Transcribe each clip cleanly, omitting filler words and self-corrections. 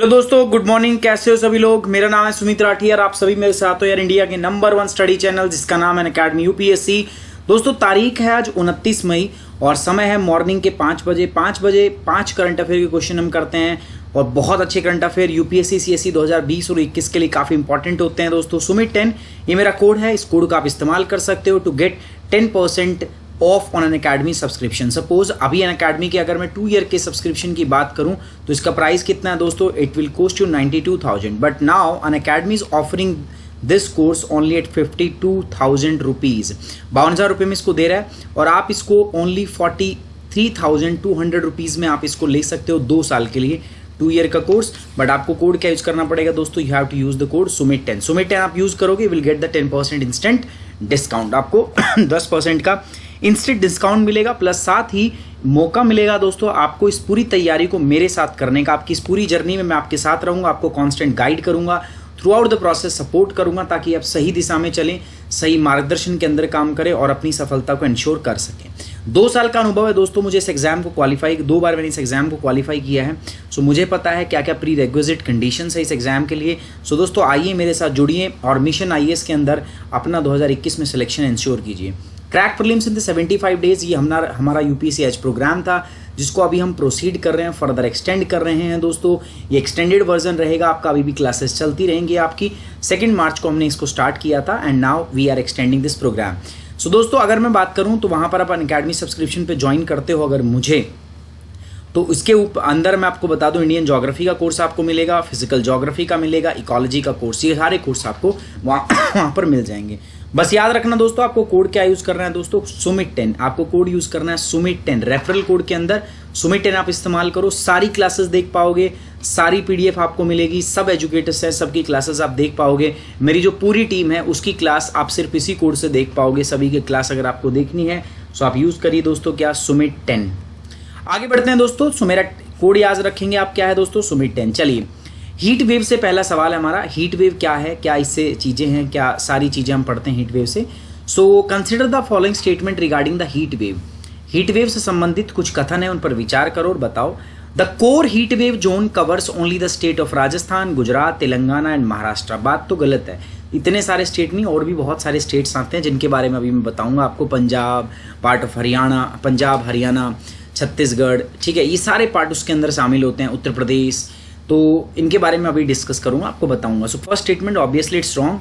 Hello दोस्तों, good morning. कैसे हो सभी लोग? मेरा नाम है सुमित राठी और आप सभी मेरे साथ हो यार इंडिया के नंबर 1 स्टडी चैनल जिसका नाम है अनअकैडमी यूपीएससी। दोस्तों तारीख है आज 29 मई और समय है मॉर्निंग के 5 बजे। 5 करंट अफेयर के क्वेश्चन हम करते हैं और बहुत अच्छे करंट अफेयर यूपीएससी सीएससी 2020 और 21 के लिए काफी इंपॉर्टेंट होते हैं दोस्तों। सुमित 10 ये मेरा कोड है, इस कोड का आप इस्तेमाल कर सकते हो to get 10% off on Unacademy subscription. Suppose अभी अनअकैडमी के अगर मैं 2 ईयर के सब्सक्रिप्शन की बात करूं तो इसका प्राइस कितना है दोस्तों? It will cost you 92,000 but now Unacademy is offering this course only at 52,000 rupees. 52,000 रुपये में इसको दे रहा है और आप इसको ओनली 43,200 रुपीज में आप इसको ले सकते हो 2 साल के लिए, 2 ईयर का कोर्स। बट आपको कोड क्या यूज करना पड़ेगा दोस्तों? You have to use the code Sumit 10। Sumit 10 आप यूज करोगे will get the 10% instant discount. आपको 10% का इंस्टेंट डिस्काउंट मिलेगा प्लस साथ ही मौका मिलेगा दोस्तों आपको इस पूरी तैयारी को मेरे साथ करने का। आपकी इस पूरी जर्नी में मैं आपके साथ रहूंगा, आपको कांस्टेंट गाइड करूंगा, through out the process support करूंगा ताकि आप सही दिशा में चलें, सही मार्गदर्शन के अंदर काम करें और अपनी सफलता को इंश्योर कर सकें। 2 साल का अनुभव है दोस्तों मुझे इस एग्जाम को क्वालिफाई, 2 बार मैंने इस एग्जाम को क्वालिफाई किया है। सो मुझे पता है क्या क्या प्री रेक्विजिट कंडीशंस है इस एग्जाम के लिए। सो दोस्तों आइए मेरे साथ जुड़िए और मिशन आईएएस के अंदर अपना 2021 में सिलेक्शन इंश्योर कीजिए। Crack prelims in the 75 days ये हमारा यूपीएससी एज प्रोग्राम था जिसको अभी हम प्रोसीड कर रहे हैं, फर्दर एक्सटेंड कर रहे हैं दोस्तों। ये एक्सटेंडेड वर्जन रहेगा आपका, अभी भी क्लासेस चलती रहेंगी आपकी। 2 मार्च को हमने इसको स्टार्ट किया था and now we are extending this programme. So दोस्तों अगर मैं बात करूं तो वहां पर आप अनअकैडमी सब्सक्रिप्शन पे ज्वाइन करते हो अगर मुझे, तो इसके अंदर मैं आपको बता दूं इंडियन ज्योग्राफी का कोर्स आपको मिलेगा, फिजिकल ज्योग्राफी का मिलेगा, इकोलॉजी का कोर्स, ये सारे कोर्स आपको वहां पर मिल जाएंगे। बस याद रखना दोस्तों आपको कोड क्या यूज करना है दोस्तों? सुमित 10। आपको कोड यूज करना है सुमित 10। रेफरल कोड के अंदर सुमित 10 आप इस्तेमाल करो, सारी क्लासेस देख पाओगे, सारी पीडीएफ आपको मिलेगी, सब एजुकेटर्स हैं, सबकी क्लासेस आप देख पाओगे। मेरी जो पूरी टीम है उसकी क्लास आप सिर्फ इसी कोड से देख पाओगे। सभी की क्लास अगर आपको देखनी है तो आप यूज करिए दोस्तों क्या? सुमित 10। आगे बढ़ते हैं दोस्तों। सो मेरा कोड याद रखेंगे आप, क्या है दोस्तों? सुमित 10। चलिए हीट वेव से पहला सवाल है हमारा। हीट वेव क्या है, क्या इससे चीजें हैं, क्या सारी चीजें हम पढ़ते हैं हीट वेव से। So consider the following statement regarding the heat wave. Heat wave से संबंधित कुछ कथन है, उन पर विचार करो और बताओ। The core heat wave zone covers only the state of Rajasthan, Gujarat, Telangana and Maharashtra. बात तो गलत है, इतने सारे स्टेट नहीं, और भी बहुत सारे स्टेट्स आते हैं जिनके बारे में अभी मैं बताऊंगा आपको। पंजाब, पार्ट ऑफ हरियाणा, पंजाब, हरियाणा, छत्तीसगढ़, ठीक है, ये सारे पार्ट उसके अंदर शामिल होते हैं, उत्तर प्रदेश। तो इनके बारे में अभी डिस्कस करूंगा, आपको बताऊंगा। So first statement obviously it's wrong.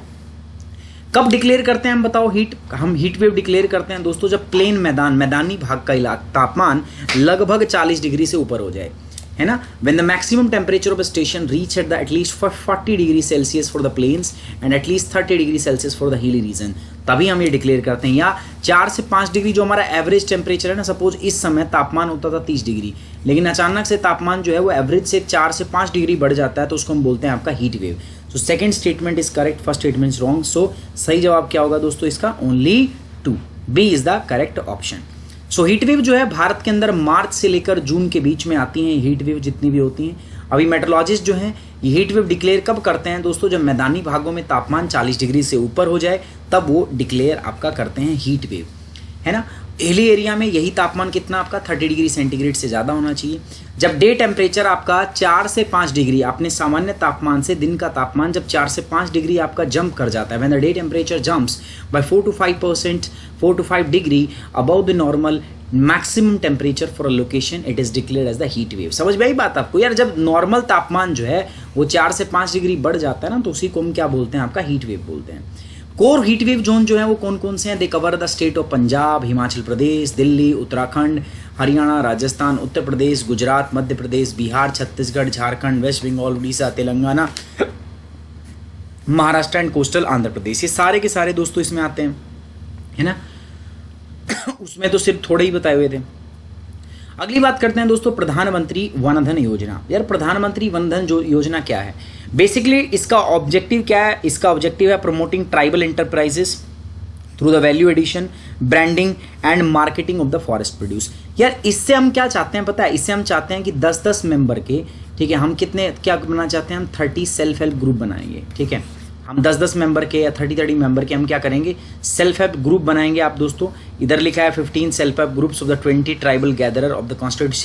कब डिक्लेयर करते हैं हम बताओ हम हीट वेव डिक्लेयर करते हैं दोस्तों जब प्लेन मैदानी भाग का इलाका तापमान लगभग 40 डिग्री से ऊपर हो जाए, है ना। When the maximum temperature of a station reach at the at least 40 degree Celsius for the plains and at least 30 degree Celsius for the hilly region, तभी हम ये डिक्लेयर करते हैं। या 4 से 5 डिग्री जो हमारा एवरेज टेम्परेचर है ना, सपोज इस समय तापमान होता था 30 डिग्री, लेकिन अचानक से तापमान जो है वो एवरेज से 4 से 5 डिग्री बढ़ जाता है, तो उसको हम बोलते हैं आपका heat wave. So second statement is correct, first statement is wrong. So सही जवाब क्या होगा दोस्तों इसका? Only 2, B is the correct option. So heat wave जो है भारत के अंदर मार्च से लेकर जून के बीच में आती हैं हीट वेव जितनी भी होती हैं। अभी मेट्रोलॉजिस्ट जो हैं ये हीट वेव डिक्लेयर कब करते हैं दोस्तों? जब मैदानी भागों में तापमान 40 डिग्री से ऊपर हो जाए तब वो डिक्लेयर आपका करते हैं हीट वेव, है ना। हिली एरिया में यही तापमान कितना आपका 30 डिग्री सेंटीग्रेड से ज़्यादा होना चाहिए। जब डे टेम्परेचर आपका 4 से 5 डिग्री, अपने सामान्य तापमान से दिन का तापमान जब 4 से 5 डिग्री आपका जंप कर जाता है, when the day temperature jumps by 4 to 5 degree above the normal maximum temperature for a location, it is declared as the heat wave. समझ में आई बात आपको यार? जब नॉर्मल तापमान जो है वो 4 से 5 डिग्री बढ़ जाता है ना, तो उसी को हम क्या बोलते हैं? आपका हीट वेव बोलते हैं। कोर हीट वेव जोन जो है वो कौन कौन से हैं? They cover the state of Punjab, Himachal Pradesh, Delhi, Uttarakhand, Haryana, Rajasthan, Uttar Pradesh, Gujarat, Madhya Pradesh, Bihar, Chhattisgarh, Jharkhand, west Bengal, Orissa, Telangana, Maharashtra and coastal Andhra Pradesh. ये सारे के सारे दोस्तों इसमें आते हैं, है ना। उसमें तो सिर्फ थोड़े ही बताए हुए थे। अगली बात करते हैं दोस्तों प्रधानमंत्री वन धन योजना। यार प्रधानमंत्री वन धन योजना क्या है? बेसिकली इसका ऑब्जेक्टिव क्या है? इसका ऑब्जेक्टिव है promoting tribal enterprises through the value addition, branding and marketing of the forest produce. यार इससे हम क्या चाहते हैं पता है? इससे हम चाहते हैं कि 10-10 मेंबर के, ठीक है, हम कितने क्या बनाना चाहते हैं? हम 30 सेल्फ हेल्प ग्रुप बनाएंगे, ठीक है। हम 10-10 मेंबर के या 30-30 मेंबर के हम क्या करेंगे? सेल्फ हेल्प ग्रुप बनाएंगे आप दोस्तों। इधर लिखा है 15 self help groups of the 20 tribal gatherer of the constitute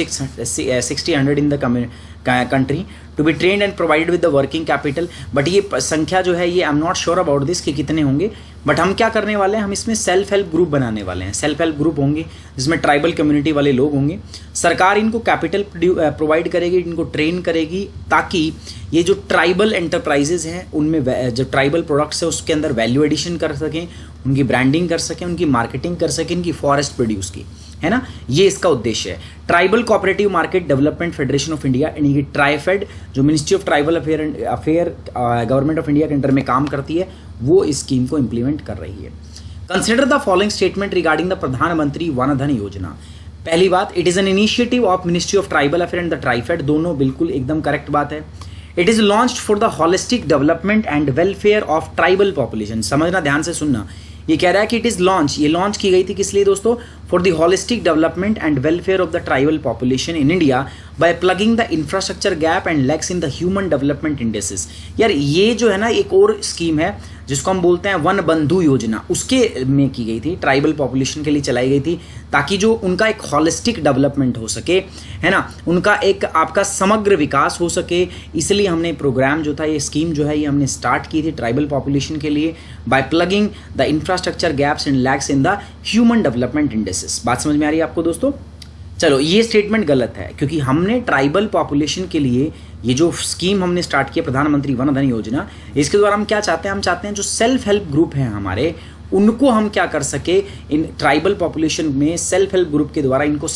60 in the country to be trained and provided with the working capital. But ये संख्या जो है ये I am not sure about this कि कितने होंगे, बट हम क्या करने वाले हैं, हम इसमें सेल्फ हेल्प ग्रुप बनाने वाले हैं। सेल्फ हेल्प ग्रुप होंगे जिसमें ट्राइबल कम्युनिटी वाले लोग होंगे। सरकार इनको कैपिटल प्रोवाइड करेगी, इनको ट्रेन करेगी, ताकि ये जो ट्राइबल एंटरप्राइजेज हैं उनमें जो ट्राइबल प्रोडक्ट्स है उसके अंदर वैल्यू एडिशन कर सकें, उनकी ब्रांडिंग कर सकें, उनकी मार्केटिंग कर सकें, इनकी फॉरेस्ट प्रोड्यूस की, है ना। ये इसका उद्देश्य है। Tribal cooperative market development federation of India यानी कि ट्राइफेड, जो ministry of tribal affair government of India के अंडर में काम करती है, वो इस स्कीम को इंप्लीमेंट कर रही है। Consider the following statement regarding the प्रधानमंत्री वन धन योजना। पहली बात, it is an initiative of ministry of tribal affair and the TRIFED, दोनों बिल्कुल एकदम करेक्ट बात है। It is launched for the holistic development and welfare of tribal population. समझना, ध्यान से सुनना, ये कह रहा है कि इट इज लॉन्च, ये लॉन्च की गई थी किस लिए दोस्तों, for the holistic development and welfare of the tribal population in India by plugging the infrastructure gap and lacks in the human development indexes. यार ये जो है ना एक और स्कीम है जिसको हम बोलते हैं वन बंधु योजना, उसके में की गई थी, ट्राइबल पॉपुलेशन के लिए चलाई गई थी, ताकि जो उनका एक होलिस्टिक डेवलपमेंट हो सके, है ना, उनका एक आपका समग्र विकास हो सके। इसलिए हमने प्रोग्राम जो था, ये स्कीम जो है ये हमने स्टार्ट की थी ट्राइबल पॉपुलेशन के लिए, by plugging the infrastructure gaps and lacks in the human development indexes. बात समझ में आ रही है आपको दोस्तों? चलो, ये स्टेटमेंट गलत है, क्योंकि हमने ट्राइबल पॉपुलेशन के लिए ये जो स्कीम हमने स्टार्ट किया प्रधानमंत्री वन धन योजना, इसके द्वारा हम क्या चाहते हैं, हम चाहते हैं जो सेल्फ हेल्प ग्रुप हैं हमारे, उनको हम क्या कर सके, इन ट्राइबल पॉपुलेशन में सेल्फ हेल्प ग्रुप के द्वारा इनको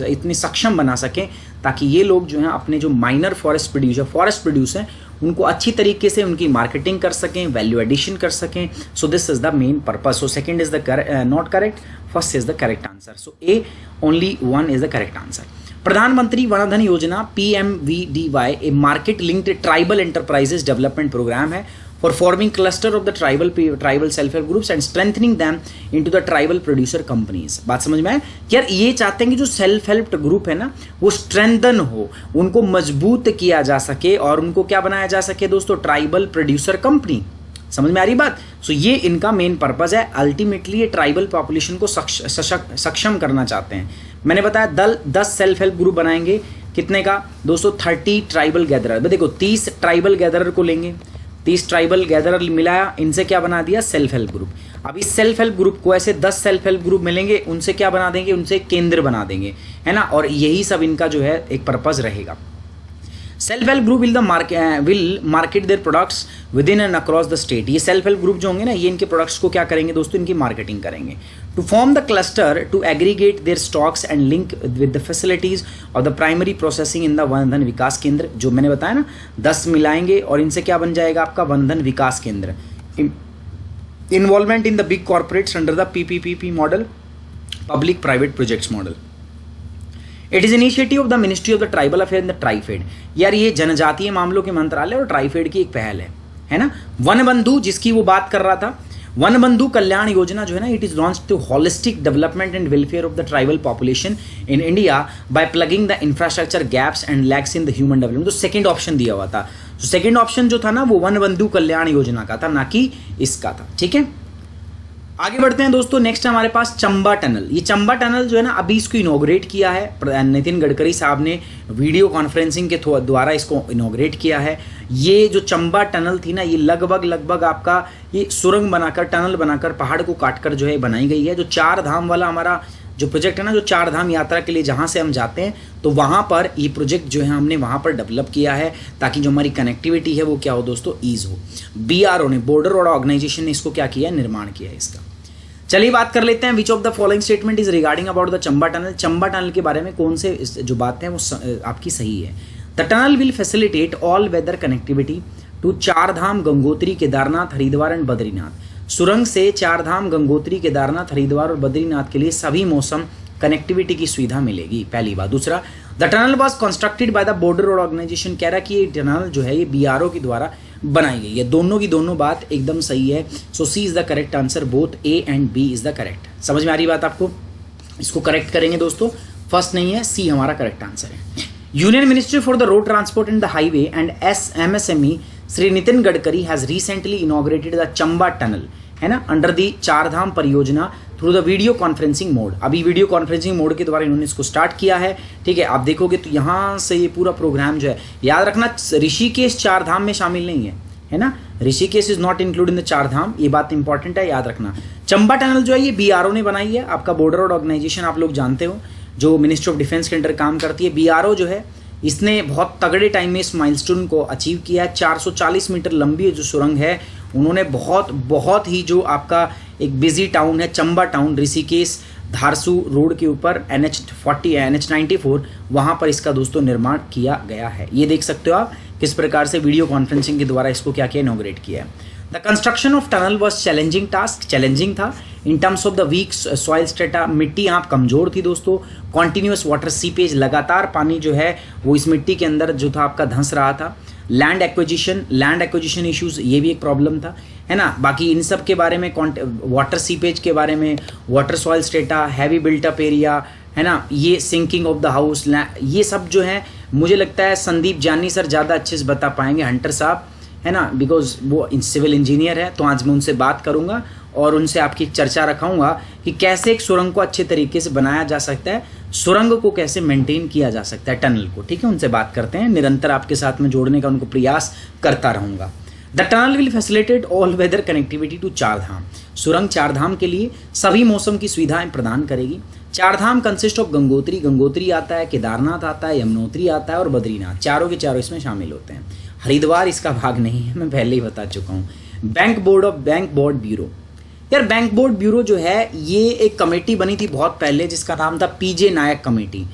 इतनी सक्षम बना सकें, ताकि ये लोग जो हैं अपने जो माइनर फॉरेस्ट प्रोड्यूस हैं उनको अच्छी तरीके से उनकी मार्केटिंग कर सकें, वैल्यू एडिशन कर सकें। So this is the main purpose. So second is the not correct, first is the correct answer. So A only one is the correct answer. Pradhan Mantri Van Dhan Yojana PMVDY a market linked tribal enterprises development programme है for forming cluster of the tribal self help groups and strengthening them into the tribal producer companies. बात समझ में आए? यार ये चाहते हैं कि जो सेल्फ हेल्प ग्रुप है ना वो स्ट्रेंथन हो, उनको मजबूत किया जा सके और उनको क्या बनाया जा सके दोस्तों, ट्राइबल प्रोड्यूसर कंपनी। समझ में आ रही बात? सो ये इनका मेन पर्पज है। अल्टीमेटली ये ट्राइबल पॉपुलेशन को सक्षम करना चाहते हैं। मैंने बताया 10 सेल्फ हेल्प ग्रुप बनाएंगे, कितने का दोस्तों, 30 ट्राइबल गैदरर। देखो 30 ट्राइबल गैदरर को लेंगे, 30 ट्राइबल गैदरर मिलाया, इनसे क्या बना दिया, सेल्फ हेल्प ग्रुप। अब इस सेल्फ हेल्प ग्रुप को ऐसे 10 सेल्फ हेल्प ग्रुप मिलेंगे, उनसे क्या बना देंगे, उनसे केंद्र बना देंगे, है ना। और यही सब इनका जो है एक पर्पज रहेगा। Self help group will market their products with in and across the state. ये सेल्फ हेल्प ग्रुप जो होंगे ना, ये इनके प्रोडक्ट्स को क्या करेंगे दोस्तों, इनकी मार्केटिंग करेंगे। To form the cluster to aggregate their stocks and link with the facilities of the primary processing in the Van Dhan Vikas केंद्र। जो मैंने बताया ना, 10 मिलाएंगे और इनसे क्या बन जाएगा आपका वन धन विकास केंद्र। Involvement in the big corporates under the PPP model, public private projects model. It is initiative of the ministry of the tribal affair and the TRIFED. यार ये जनजातीय मामलों के मंत्रालय और ट्राइफेड की एक पहल है ना। वन बंधु जिसकी वो बात कर रहा था, वन बंधु कल्याण योजना जो है ना, it is launch to holistic development and welfare of the tribal population in India by plugging the infrastructure gaps and lacks in the human development. तो सेकंड ऑप्शन दिया हुआ था, तो सेकंड ऑप्शन जो था ना वो वन बंधु कल्याण योजना का था, ना कि इसका था। ठीक है, आगे बढ़ते हैं दोस्तों। नेक्स्ट हमारे पास चंबा टनल। ये चंबा टनल जो है ना, अभी इसको इनॉग्रेट किया है नितिन गडकरी साहब ने, वीडियो कॉन्फ्रेंसिंग के द्वारा इसको इनॉग्रेट किया है। ये जो चंबा टनल थी ना, ये लगभग आपका ये सुरंग बनाकर, टनल बनाकर, पहाड़ को काटकर जो है बनाई गई है। जो 4 धाम वाला हमारा जो प्रोजेक्ट है ना, जो 4 धाम यात्रा के लिए जहाँ से हम जाते हैं, तो वहाँ पर ये प्रोजेक्ट जो है हमने वहाँ पर डेवलप किया है, ताकि जो हमारी कनेक्टिविटी है वो क्या हो दोस्तों, ईज हो। BRO ने, बॉर्डर रोड ऑर्गेनाइजेशन ने इसको क्या किया है, निर्माण किया है इसका। चलिए बात कर लेते हैं, which of the following statement is regarding about the Chamba tunnel. Chamba tunnel के बारे में कौन से जो बातें हैं वो आपकी सही है। The tunnel will facilitate all weather connectivity to 4 Dham Gangotri, Kedarnath, Haridwar and Badrinath. सुरंग से 4 धाम गंगोत्री, केदारनाथ, हरिद्वार और बद्रीनाथ के लिए सभी मौसम कनेक्टिविटी की सुविधा मिलेगी, पहली बात। दूसरा, the tunnel was constructed by the border road organisation. कह रहा कि ये टनल जो है ये BRO के द्वारा बनाई गई है। दोनों की दोनों बात एकदम सही है। सो C is the correct answer, both A and B is the correct. समझ में आ रही बात आपको? इसको करेक्ट करेंगे दोस्तों, फर्स्ट नहीं है, C हमारा करेक्ट आंसर है। Union ministry for the road transport and the highway and MSME Shri Nitin Gadkari has recently inaugurated the Chamba tunnel है ना, अंडर दी चार धाम परियोजना through the video conferencing mode. अभी वीडियो कॉन्फ्रेंसिंग मोड के द्वारा इन्होंने इसको स्टार्ट किया है। ठीक है, आप देखोगे तो यहाँ से ये पूरा प्रोग्राम जो है, याद रखना ऋषिकेश चार धाम में शामिल नहीं है ना, Rishikesh is not include in the चार धाम, ये बात इंपॉर्टेंट है, याद रखना। चंबा टनल जो है ये बीआरओ ने बनाई है, आपका बॉर्डर रोड ऑर्गेनाइजेशन आप लोग जानते हो, जो मिनिस्ट्री ऑफ डिफेंस के अंडर काम करती है। बीआरओ जो है इसने बहुत तगड़े टाइम में इस माइलस्टोन को अचीव किया है। 440 मीटर लंबी जो सुरंग है उन्होंने बहुत ही जो आपका एक बिजी टाउन है चंबा टाउन, ऋषिकेश धारसू रोड के ऊपर NH94 वहाँ पर इसका दोस्तों निर्माण किया गया है। ये देख सकते हो आप किस प्रकार से वीडियो कॉन्फ्रेंसिंग के द्वारा इसको क्या किया, इनॉग्रेट किया है। The construction of tunnel was challenging task, challenging था in terms of the weak soil strata, मिट्टी यहाँ कमजोर थी दोस्तों। कॉन्टिन्यूस वाटर सीपेज, लगातार पानी जो है वो इस मिट्टी के अंदर जो था आपका धंस रहा था। लैंड एक्विजिशन इश्यूज, ये भी एक प्रॉब्लम था, है ना। बाकी इन सब के बारे में, वाटर सीपेज के बारे में, water soil strata, heavy built up area, है ना, ये सिंकिंग ऑफ द हाउस, ये सब जो है मुझे लगता है संदीप जानी सर ज़्यादा अच्छे से बता पाएंगे, हंटर साहब, है ना, बिकॉज वो सिविल इंजीनियर है। तो आज मैं उनसे बात करूंगा और उनसे आपकी चर्चा रखाऊंगा कि कैसे एक सुरंग को अच्छे तरीके से बनाया जा सकता है, सुरंग को कैसे मेंटेन किया जा सकता है, टनल को। ठीक है, उनसे बात करते हैं, निरंतर आपके साथ में जोड़ने का उनको प्रयास करता रहूंगा। The tunnel will facilitate all weather connectivity to Char Dham, सुरंग चार धाम के लिए सभी मौसम की सुविधाएं प्रदान करेगी। चार धाम कंसिस्ट ऑफ गंगोत्री आता है, केदारनाथ आता है, यमुनोत्री आता है और बद्रीनाथ, चारों के चारों इसमें शामिल होते हैं। हरिद्वार इसका भाग नहीं है, मैं पहले ही बता चुका हूँ। बैंक बोर्ड ब्यूरो, यार बैंक बोर्ड ब्यूरो जो है ये एक कमेटी बनी थी बहुत पहले जिसका नाम था पीजे नायक कमेटी।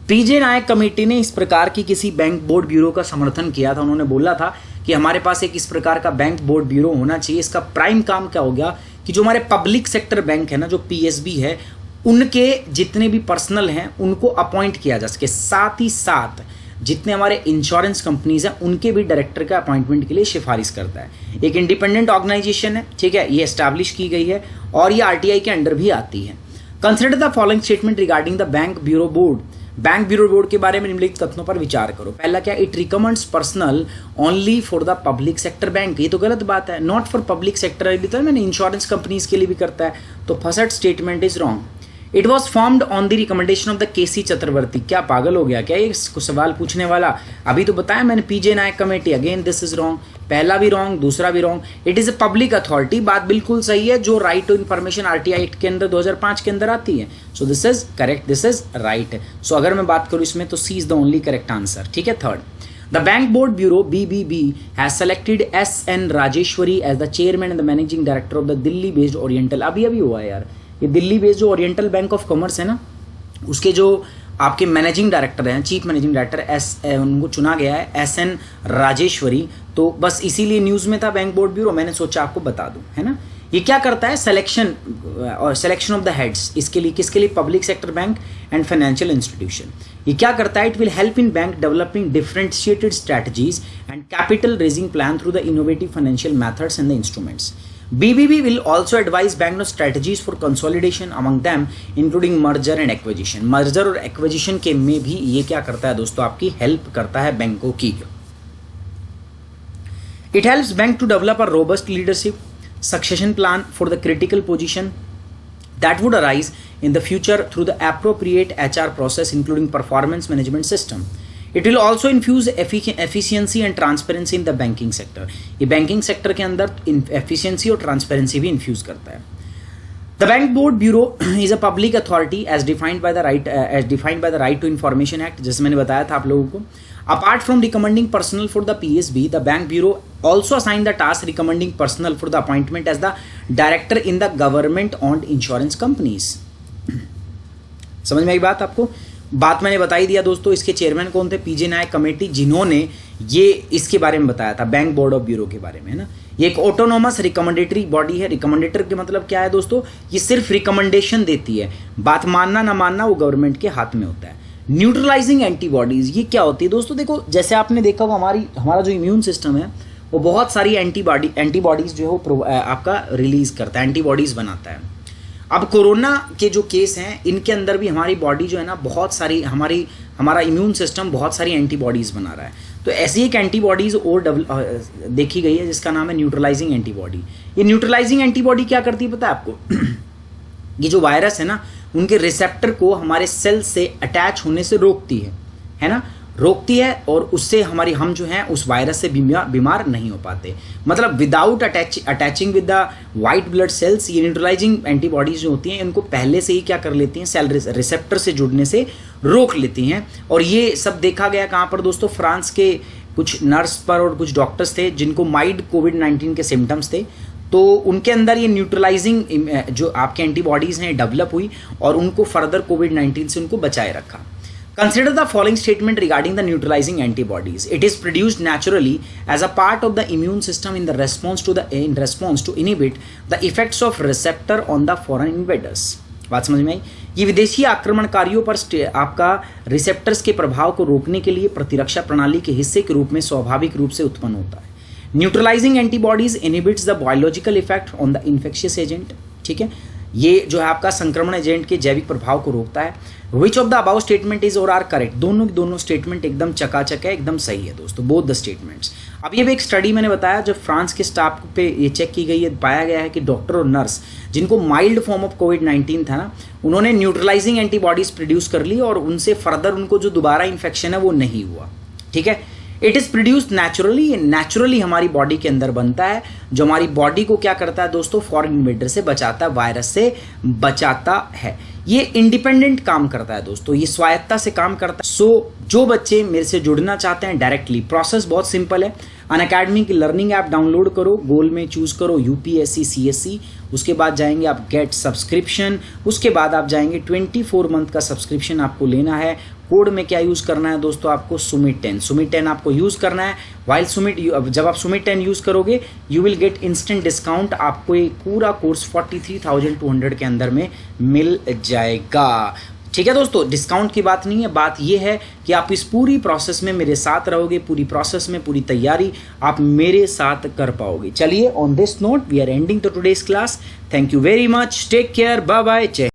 पीजे नायक कमेटी ने इस प्रकार की किसी बैंक बोर्ड ब्यूरो का समर्थन किया था। उन्होंने बोला था कि हमारे पास एक इस प्रकार का बैंक बोर्ड ब्यूरो होना चाहिए। इसका प्राइम काम क्या हो गया कि जो हमारे पब्लिक सेक्टर बैंक है ना, जो पीएसबी है, उनके जितने भी पर्सनल हैं उनको अपॉइंट किया जा सके, साथ ही साथ जितने हमारे इंश्योरेंस कंपनीज हैं उनके भी डायरेक्टर का अपॉइंटमेंट के लिए सिफारिश करता है। एक इंडिपेंडेंट ऑर्गेनाइजेशन है, ठीक है, ये एस्टैब्लिश की गई है और ये आरटीआई के अंडर भी आती है। Consider the following statement regarding the bank bureau board, bank bureau board के बारे में निम्नलिखित कथनों पर विचार करो। पहला क्या, it recommends personal only for the public sector bank, ये तो गलत बात है, नॉट फॉर पब्लिक सेक्टर, तो मैंने इंश्योरेंस कंपनीज के लिए भी करता है, तो first statement is wrong. It was formed on the recommendation of the KC Chaturvedi, क्या पागल हो गया क्या ये सवाल पूछने वाला, अभी तो बताया मैंने PJ Nayak committee, again this is wrong, पहला भी रॉन्ग, दूसरा भी रॉन्ग। It is a public authority, बात बिल्कुल सही है, जो right to information RTI act के अंदर 2005 के अंदर आती है। So this is correct, this is right. So अगर मैं बात करूं इसमें तो C is the only correct answer. ठीक है, third, the bank board bureau BBB has selected SN Rajeshwari as the chairman and the managing director of the Delhi based Oriental, अभी हुआ है यार, ये दिल्ली बेस्ड जो ओरिएंटल बैंक ऑफ कॉमर्स है ना, उसके जो आपके मैनेजिंग डायरेक्टर हैं, चीफ मैनेजिंग डायरेक्टर उनको चुना गया है SN राजेश्वरी। तो बस इसीलिए न्यूज़ में था बैंक बोर्ड ब्यूरो, मैंने सोचा आपको बता दूं, है ना। ये क्या करता है, सिलेक्शन ऑफ द हेड्स, इसके लिए किसके लिए, public sector bank and financial institution. ये क्या करता है, it will help in bank developing differentiated strategies and capital raising plan through the innovative financial methods and the instruments. BBB will also advise bank on strategies for consolidation among them, including merger and acquisition. Merger और acquisition के में भी ये क्या करता है दोस्तों, आपकी हेल्प करता है बैंकों की। It helps bank to develop a robust leadership succession plan for the critical position that would arise in the future through the appropriate HR process, including performance management system. It will also infuse efficiency and transparency in the banking sector. ये banking sector के अंदर efficiency और transparency भी infuse करता है। The Bank Board Bureau is a public authority as defined by the Right to Information Act, जैसे मैंने बताया था आप लोगों को। Apart from recommending personnel for the PSB, the Bank Bureau also assigned the task recommending personnel for the appointment as the director in the government-owned insurance companies. समझ में आई बात आपको? बात मैंने बता ही दिया दोस्तों। इसके चेयरमैन कौन थे, पीजे नायक कमेटी, जिन्होंने ये इसके बारे में बताया था, बैंक बोर्ड ऑफ ब्यूरो के बारे में, है ना। ये एक ऑटोनोमस रिकमेंडेटरी बॉडी है। रिकमेंडेटर के मतलब क्या है दोस्तों, ये सिर्फ रिकमेंडेशन देती है, बात मानना ना मानना वो गवर्नमेंट के हाथ में होता है। न्यूट्रलाइजिंग एंटीबॉडीज, ये क्या होती है दोस्तों, देखो जैसे आपने देखा वो हमारा जो इम्यून सिस्टम है वो बहुत सारी एंटीबॉडीज जो है वो आपका रिलीज करता है, एंटीबॉडीज बनाता है। अब कोरोना के जो केस हैं इनके अंदर भी हमारी बॉडी जो है ना बहुत सारी हमारा इम्यून सिस्टम बहुत सारी एंटीबॉडीज़ बना रहा है। तो ऐसी एक एंटीबॉडीज और देखी गई है जिसका नाम है न्यूट्रलाइजिंग एंटीबॉडी। ये न्यूट्रलाइजिंग एंटीबॉडी क्या करती है पता है आपको? ये जो वायरस है ना, उनके रिसेप्टर को हमारे सेल से अटैच होने से रोकती है ना, रोकती है, और उससे हम जो हैं उस वायरस से बीमार नहीं हो पाते। मतलब without attaching with the white blood cells, ये न्यूट्रलाइजिंग एंटीबॉडीज जो होती हैं इनको पहले से ही क्या कर लेती हैं, सेल रिसेप्टर से जुड़ने से रोक लेती हैं। और ये सब देखा गया कहाँ पर दोस्तों? फ्रांस के कुछ नर्स पर और कुछ डॉक्टर्स थे जिनको माइल्ड कोविड-19 के सिम्टम्स थे, तो उनके अंदर ये न्यूट्रलाइजिंग जो आपके एंटीबॉडीज हैं डेवलप हुई और उनको फर्दर कोविड-19 से उनको बचाए रखा। Consider the following statement regarding the neutralizing antibodies. It is produced naturally as a part of the immune system in response to inhibit the effects of receptor on the foreign invaders. बात समझ में आई? ये विदेशी आक्रमणकारियों पर आपका receptors के प्रभाव को रोकने के लिए प्रतिरक्षा प्रणाली के हिस्से के रूप में स्वाभाविक रूप से उत्पन्न होता है। Neutralising antibodies inhibits the biological effect on the infectious agent. ठीक है, ये जो है आपका संक्रमण एजेंट के जैविक प्रभाव को रोकता है। Which of the above statement is और आर करेक्ट? दोनों स्टेटमेंट एकदम चकाचक है, एकदम सही है दोस्तों, बोथ द स्टेटमेंट्स। अब ये भी एक स्टडी मैंने बताया जब फ्रांस के स्टाफ पे ये चेक की गई है, पाया गया है कि डॉक्टर और नर्स जिनको माइल्ड फॉर्म ऑफ कोविड-19 था ना, उन्होंने न्यूट्रलाइजिंग एंटीबॉडीज प्रोड्यूस कर ली और उनसे फर्दर उनको जो दोबारा इन्फेक्शन है वो नहीं हुआ। ठीक है, इट इज प्रोड्यूस्ड नेचुरली, ये नेचुरली हमारी बॉडी के अंदर बनता है, जो हमारी बॉडी को क्या करता है दोस्तों? फॉरेन इन्वेडर से बचाता है, वायरस से बचाता है। ये इंडिपेंडेंट काम करता है दोस्तों, ये स्वायत्ता से काम करता है। सो जो बच्चे मेरे से जुड़ना चाहते हैं डायरेक्टली, प्रोसेस बहुत सिंपल है। अनअकैडमी की लर्निंग ऐप डाउनलोड करो, गोल में चूज करो यूपीएससी सीएससी, उसके बाद जाएंगे आप गेट सब्सक्रिप्शन, उसके बाद आप जाएंगे 24 मंथ का सब्सक्रिप्शन आपको लेना है। कोड में क्या यूज करना है दोस्तों? आपको सुमित 10 आपको यूज करना है। वाइल सुमित, जब आप सुमित 10 यूज करोगे you will get instant discount. आपको एक पूरा कोर्स 43,200 के अंदर में मिल जाएगा। ठीक है दोस्तों, डिस्काउंट की बात नहीं है, बात यह है कि आप इस पूरी प्रोसेस में मेरे साथ रहोगे, पूरी प्रोसेस में पूरी तैयारी आप मेरे साथ कर पाओगे। चलिए, on this note we are ending the today's class. Thank you very much, take care, bye bye, जय।